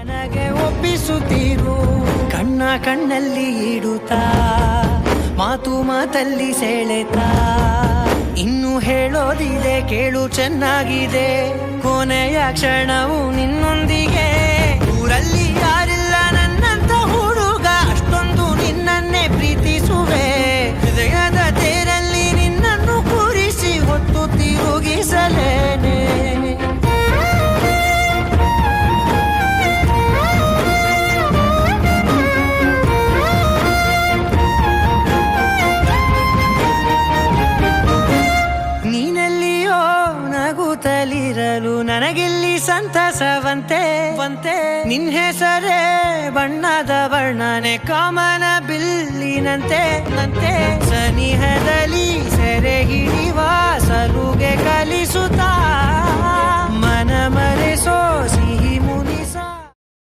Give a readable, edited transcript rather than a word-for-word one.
ನನಗೆ ಒಪ್ಪಿಸುತ್ತೀರು ಕಣ್ಣ ಕಣ್ಣಲ್ಲಿ ಇಡುತ್ತಾ ಮಾತು ಮಾತಲ್ಲಿ ಸೆಳೆತಾ ಇನ್ನು ಹೇಳೋದಿದೆ ಕೇಳು ಚೆನ್ನಾಗಿದೆ ಕೊನೆಯ ಕ್ಷಣವು ನಿನ್ನೊಂದಿಗೆ ಊರಲ್ಲಿ ಯಾರಿಲ್ಲ ನನ್ನಂತ ಹುಡುಗ ಅಷ್ಟೊಂದು ನಿನ್ನನ್ನೇ ಪ್ರೀತಿಸುವೆ ಹೃದಯದ ತೇರಲ್ಲಿ ನಿನ್ನನ್ನು ಕೂರಿಸಿ ಹೊತ್ತು ತಿರುಗಿಸಲೇನೆ ನೀನೆಲ್ಲಿಯೋ ನಗುತ್ತಲಿರಲು ನನಗಿಲ್ಲಿ ಸಂತಸವಂತೆ ನಿನ್ ಹೆಸರೇ ಬಣ್ಣದ ವರ್ಣನೆ ಕಾಮನ ಬಿಲ್ಲಿನಂತೆ ಸನಿಹದಲ್ಲಿ ಸೆರೆ ಹಿಡಿಯುವ ಸಲುಗೆ ಕಲಿಸುತ್ತಾ ಮನ ಮರೆಸೋ ಸಿಹಿ ಮುನಿ